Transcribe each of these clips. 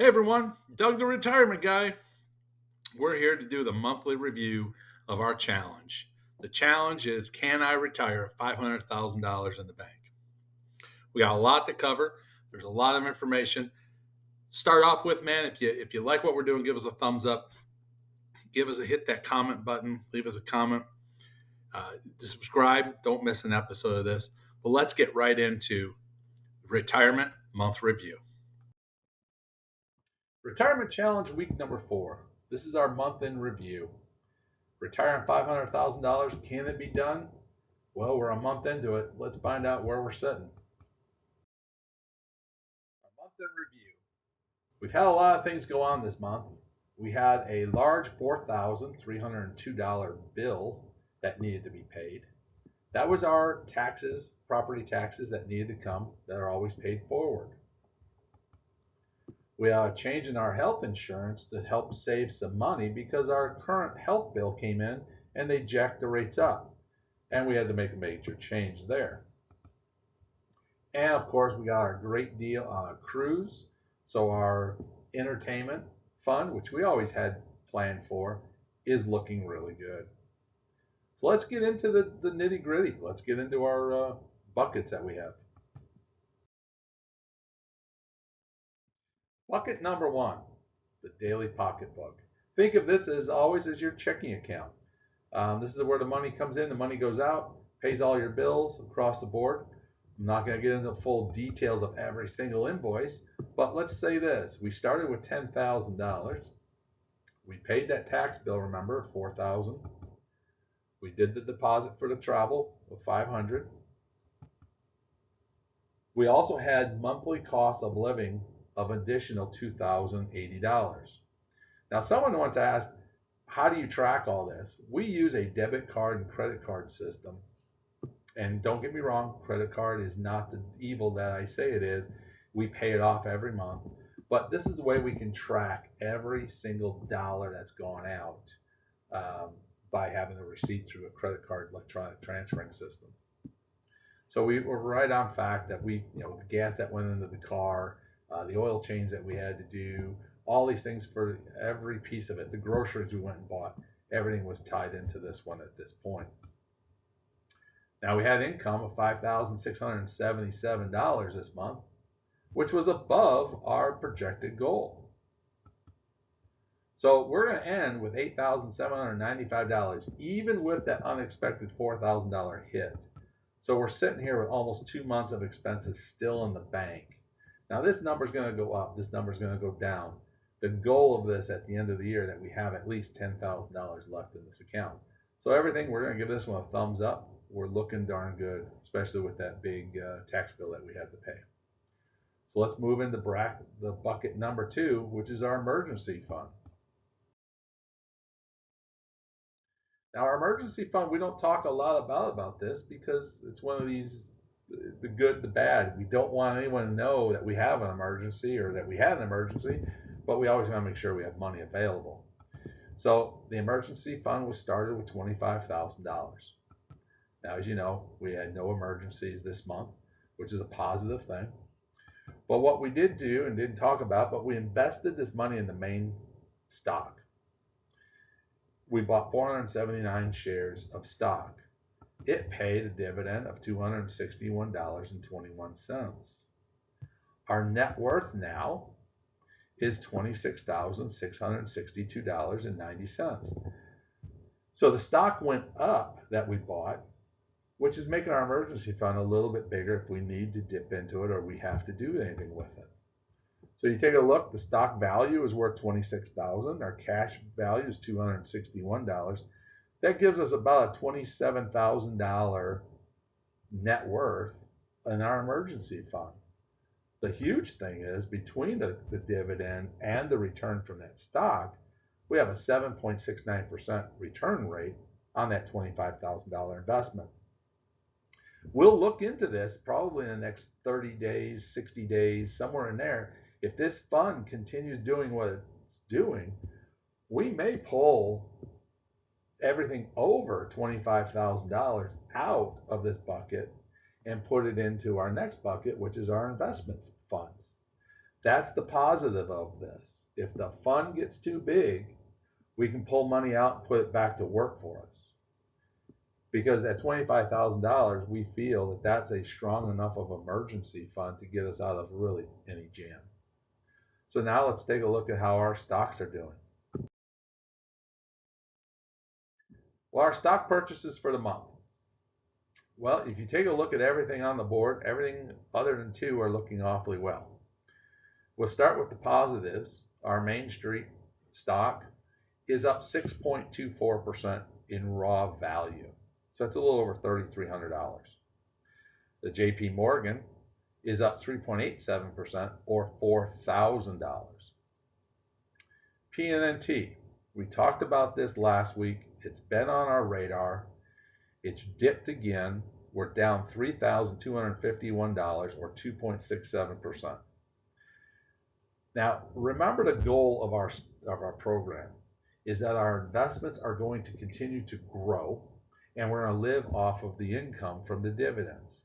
Hey everyone, Doug the Retirement Guy. We're here to do the monthly review of our challenge. The challenge is, can I retire $500,000 in the bank? We got a lot to cover. There's a lot of information. Start off with, man, if you like what we're doing, give us a thumbs up. Give us a hit that comment button. Leave us a comment. Subscribe. Don't miss an episode of this. But let's get right into retirement month review. Retirement challenge week number 4. This is our month in review. Retiring $500,000, can it be done? Well, we're a month into it. Let's find out where we're sitting. Our month in review. We've had a lot of things go on this month. We had a large $4,302 bill that needed to be paid. That was our taxes, property taxes that needed to come, that are always paid forward. We are changing our health insurance to help save some money because our current health bill came in and they jacked the rates up. And we had to make a major change there. And of course, we got our great deal on a cruise. So our entertainment fund, which we always had planned for, is looking really good. So let's get into the nitty gritty. Let's get into our buckets that we have. Bucket number 1, the daily pocketbook. Think of this as always as your checking account. This is where the money comes in, the money goes out, pays all your bills across the board. I'm not going to get into full details of every single invoice, but let's say this. We started with $10,000. We paid that tax bill, remember, $4,000. We did the deposit for the travel of $500. We also had monthly costs of living of additional $2,080. Now, someone wants to ask, how do you track all this? We use a debit card and credit card system. And don't get me wrong, credit card is not the evil that I say it is. We pay it off every month. But this is the way we can track every single dollar that's gone out by having a receipt through a credit card electronic transferring system. So we were right on fact that the gas that went into the car, the oil change that we had to do, all these things for every piece of it, the groceries we went and bought, everything was tied into this one at this point. Now we had income of $5,677 this month, which was above our projected goal. So we're going to end with $8,795, even with that unexpected $4,000 hit. So we're sitting here with almost 2 months of expenses still in the bank. Now this number is going to go up. This number is going to go down. The goal of this at the end of the year that we have at least $10,000 left in this account. So everything, we're going to give this one a thumbs up. We're looking darn good, especially with that big tax bill that we had to pay. So let's move into the bucket number 2, which is our emergency fund. Now, our emergency fund, we don't talk a lot about this because it's one of these, the good, the bad. We don't want anyone to know that we have an emergency or that we had an emergency, but we always want to make sure we have money available. So the emergency fund was started with $25,000. Now, as you know, we had no emergencies this month, which is a positive thing. But what we did do and didn't talk about, but we invested this money in the main stock. We bought 479 shares of stock. It paid a dividend of $261.21. Our net worth now is $26,662.90. So the stock went up that we bought, which is making our emergency fund a little bit bigger if we need to dip into it or we have to do anything with it. So you take a look, the stock value is worth $26,000. Our cash value is $261. That gives us about a $27,000 net worth in our emergency fund. The huge thing is between the dividend and the return from that stock, we have a 7.69% return rate on that $25,000 investment. We'll look into this probably in the next 30 days, 60 days, somewhere in there. If this fund continues doing what it's doing, we may pull everything over $25,000 out of this bucket and put it into our next bucket, which is our investment funds. That's the positive of this. If the fund gets too big, we can pull money out and put it back to work for us. Because at $25,000, we feel that that's a strong enough of emergency fund to get us out of really any jam. So now let's take a look at how our stocks are doing. Well, our stock purchases for the month. Well, if you take a look at everything on the board, everything other than two are looking awfully well. We'll start with the positives. Our Main Street stock is up 6.24% in raw value. So that's a little over $3,300. The JP Morgan is up 3.87% or $4,000. PNNT, we talked about this last week. It's been on our radar. It's dipped again. We're down $3,251 or 2.67%. Now, remember the goal of our program is that our investments are going to continue to grow and we're going to live off of the income from the dividends.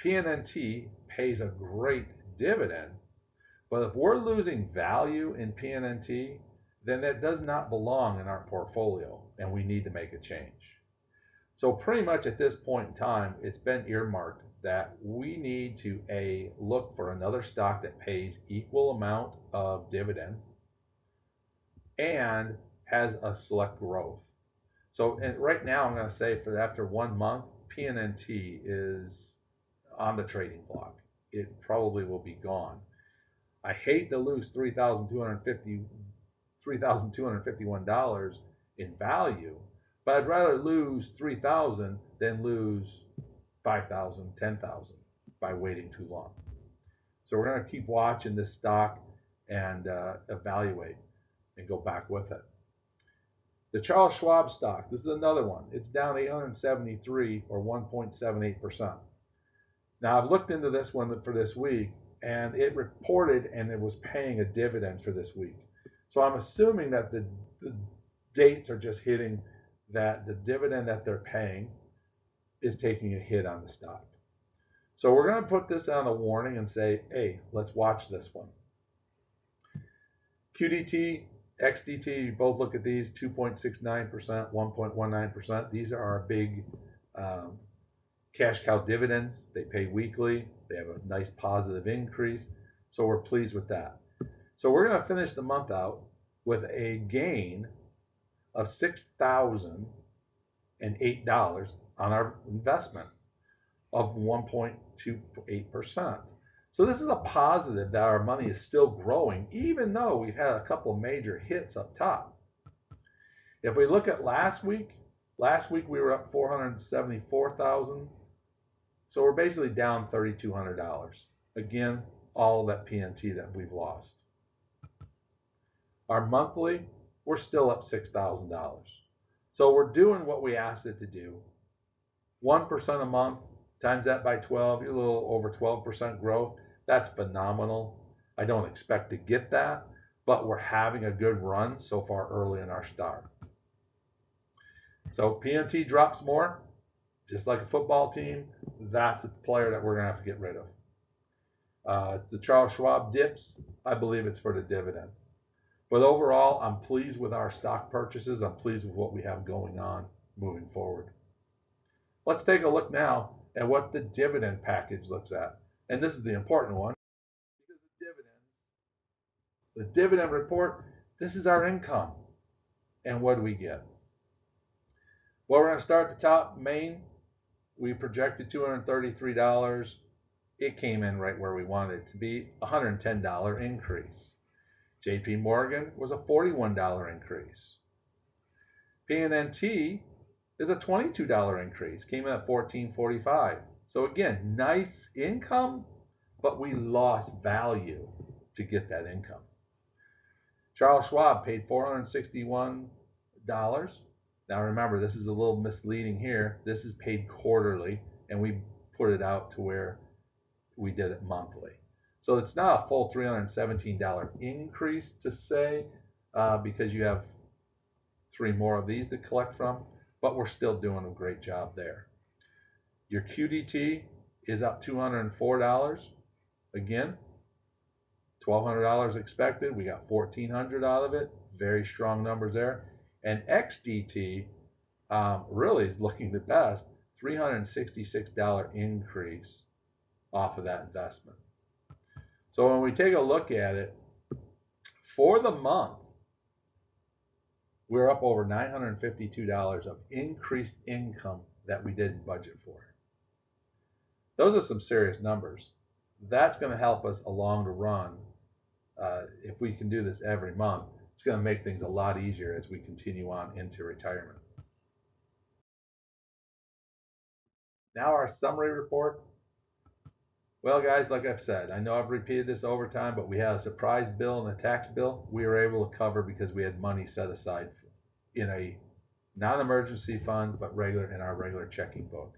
PNNT pays a great dividend, but if we're losing value in PNNT, then that does not belong in our portfolio and we need to make a change. So pretty much at this point in time, it's been earmarked that we need to look for another stock that pays equal amount of dividend and has a select growth. So right now I'm going to say for after 1 month, PNNT is on the trading block. It probably will be gone. I hate to lose $3,251 in value, but I'd rather lose $3,000 than lose $5,000, $10,000 by waiting too long. So we're going to keep watching this stock and evaluate and go back with it. The Charles Schwab stock, this is another one. It's down 873 or 1.78%. Now I've looked into this one for this week and it reported and it was paying a dividend for this week. So I'm assuming that the dates are just hitting that the dividend that they're paying is taking a hit on the stock. So we're going to put this on a warning and say, hey, let's watch this one. QDT, XDT, you both look at these, 2.69%, 1.19%. These are our big cash cow dividends. They pay weekly. They have a nice positive increase. So we're pleased with that. So we're going to finish the month out with a gain of $6,008 on our investment of 1.28%. So this is a positive that our money is still growing, even though we've had a couple of major hits up top. If we look at last week we were up $474,000. So we're basically down $3,200. Again, all of that PNT that we've lost. Our monthly, we're still up $6,000. So we're doing what we asked it to do. 1% a month, times that by 12, you're a little over 12% growth. That's phenomenal. I don't expect to get that, but we're having a good run so far early in our start. So PNT drops more, just like a football team. That's a player that we're going to have to get rid of. The Charles Schwab dips, I believe it's for the dividend. But overall, I'm pleased with our stock purchases. I'm pleased with what we have going on moving forward. Let's take a look now at what the dividend package looks at. And this is the important one, because the dividend report, this is our income. And what do we get? Well, we're going to start at the top. Main, we projected $233. It came in right where we wanted it to be, $110 increase. JP Morgan was a $41 increase. PNNT is a $22 increase, came in at $14.45. So again, nice income, but we lost value to get that income. Charles Schwab paid $461. Now remember, this is a little misleading here. This is paid quarterly, and we put it out to where we did it monthly. So it's not a full $317 increase to say, because you have 3 more of these to collect from, but we're still doing a great job there. Your QDT is up $204 again. $1,200 expected. We got $1,400 out of it. Very strong numbers there. And XDT really is looking the best. $366 increase off of that investment. So when we take a look at it, for the month, we're up over $952 of increased income that we didn't budget for. Those are some serious numbers. That's going to help us along the run. If we can do this every month, it's going to make things a lot easier as we continue on into retirement. Now our summary report. Well, guys, like I've said, I know I've repeated this over time, but we had a surprise bill and a tax bill we were able to cover because we had money set aside in a non-emergency fund, but in our regular checking book.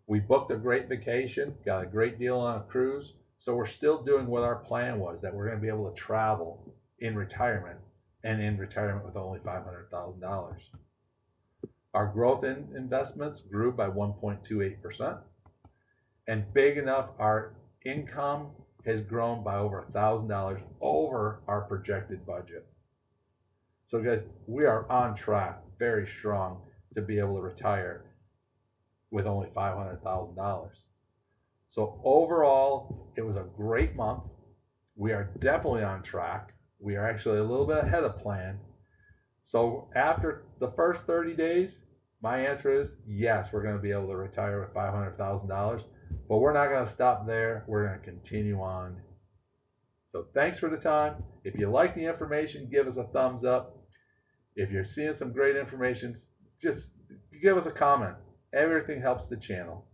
We booked a great vacation, got a great deal on a cruise, so we're still doing what our plan was, that we're going to be able to travel in retirement, and in retirement with only $500,000. Our growth in investments grew by 1.28%, and big enough, our income has grown by over $1,000 over our projected budget. So guys, we are on track, very strong, to be able to retire with only $500,000. So overall, it was a great month. We are definitely on track. We are actually a little bit ahead of plan. So after the first 30 days, my answer is yes, we're going to be able to retire with $500,000, but we're not going to stop there. We're going to continue on. So thanks for the time. If you like the information, give us a thumbs up. If you're seeing some great information, just give us a comment. Everything helps the channel.